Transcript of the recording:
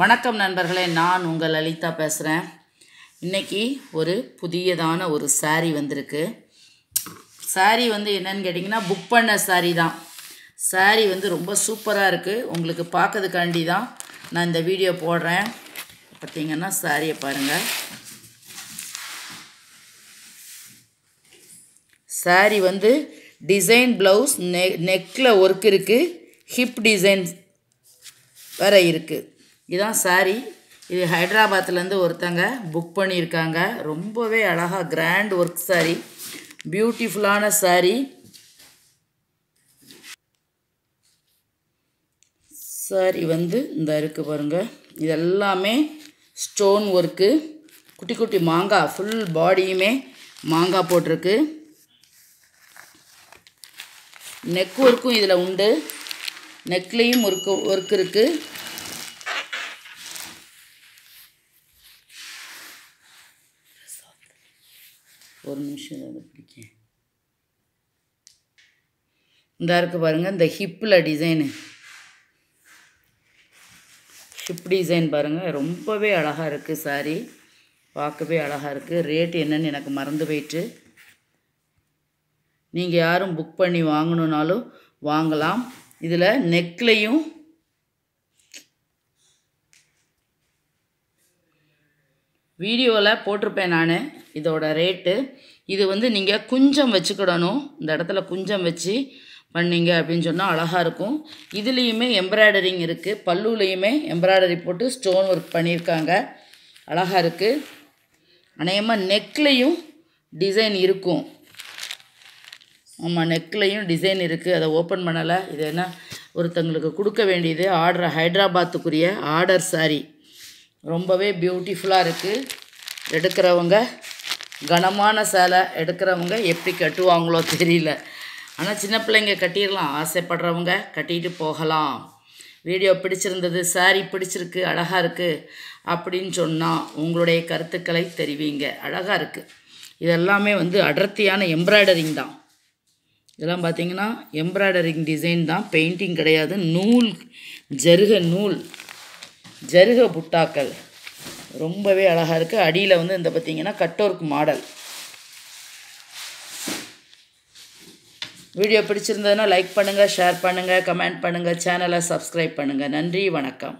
வணக்கம் நண்பர்களே, நான் உங்கள் லலிதா பேசுகிறேன். இன்றைக்கி ஒரு புதியதான ஒரு சாரீ வந்திருக்கு. சாரீ என்னன்னு கேட்டிங்கன்னா புக் பண்ண சாரீ தான். சாரீ ரொம்ப சூப்பராக இருக்குது. உங்களுக்கு பார்க்கறதுக்காண்டி தான் நான் இந்த வீடியோ போடுறேன். பார்த்திங்கன்னா சாரியை பாருங்கள். சாரீ டிசைன் ப்ளவுஸ், நெக்கில் ஒர்க் இருக்குது, ஹிப் டிசைன் வேறு இருக்குது. இதுதான் சாரீ. இது ஹைதராபாத்லேருந்து ஒருத்தங்க புக் பண்ணியிருக்காங்க. ரொம்பவே அழகாக கிராண்ட் ஒர்க் சாரீ, பியூட்டிஃபுல்லான சாரீ. சாரீ இந்த இருக்குது பாருங்கள். இதெல்லாமே ஸ்டோன் ஒர்க்கு, குட்டி குட்டி மாங்காய், ஃபுல் பாடியுமே மாங்காய் போட்டிருக்கு. நெக் ஒர்க்கும் இதில் உண்டு. நெக்லேயும் ஒர்க் இருக்குது. ஒரு நிமிஷம் இதை பிடிக்க. இந்த இருக்குது பாருங்கள். இந்த ஹிப்பில் டிசைனு, ஹிப் டிசைன் பாருங்கள். ரொம்பவே அழகாக இருக்குது சாரீ, பார்க்கவே அழகாக இருக்குது. ரேட் என்னன்னு எனக்கு மறந்து போயிட்டு. நீங்கள் யாரும் புக் பண்ணி வாங்கணுன்னாலும் வாங்கலாம். இதில் நெக்லையும் வீடியோவில் போட்டிருப்பேன் நான் இதோட ரேட்டு. இது நீங்கள் குஞ்சம் வச்சுக்கிடணும். இந்த இடத்துல குஞ்சம் வச்சு பண்ணிங்க அப்படின்னு சொன்னால் அழகாக இருக்கும். இதுலேயுமே எம்ப்ராய்டரிங் இருக்குது. பல்லுலேயுமே எம்ப்ராய்டரி போட்டு ஸ்டோன் ஒர்க் பண்ணியிருக்காங்க. அழகாக இருக்குது. அநேகமாக நெக்லையும் டிசைன் இருக்கும். ஆமாம், நெக்லையும் டிசைன் இருக்குது. அதை ஓப்பன் பண்ணலை. இது என்ன ஒருத்தங்களுக்கு கொடுக்க வேண்டியது ஆர்டர், ஹைதராபாத்துக்குரிய ஆர்டர் சாரீ. ரொம்பவே பியூட்டிஃபுல்லாக இருக்குது. எடுக்கிறவங்க கனமான சேலை எடுக்கிறவங்க எப்படி கட்டுவாங்களோ தெரியல. ஆனால் சின்ன பிள்ளைங்க கட்டிடலாம். ஆசைப்படுறவங்க கட்டிட்டு போகலாம். வீடியோ பிடிச்சிருந்தது, சாரீ பிடிச்சிருக்கு, அழகாக இருக்குது அப்படின்னு சொன்னால் உங்களுடைய கருத்துக்களை தெரிவிங்க. அழகாக இருக்குது. இதெல்லாமே அடர்த்தியான எம்ப்ராய்டரிங் தான். இதெல்லாம் பார்த்திங்கன்னா எம்ப்ராய்டரிங் டிசைன் தான், பெயிண்டிங் கிடையாது. நூல், ஜருக புட்டாக்கள் ரொம்பவே அழகாக இருக்குது. அடியில் இந்த பார்த்திங்கன்னா கட் ஒர்க் மாடல். வீடியோ பிடிச்சிருந்ததுன்னா லைக் பண்ணுங்கள், ஷேர் பண்ணுங்கள், கமெண்ட் பண்ணுங்கள், சேனலை சப்ஸ்கிரைப் பண்ணுங்கள். நன்றி, வணக்கம்.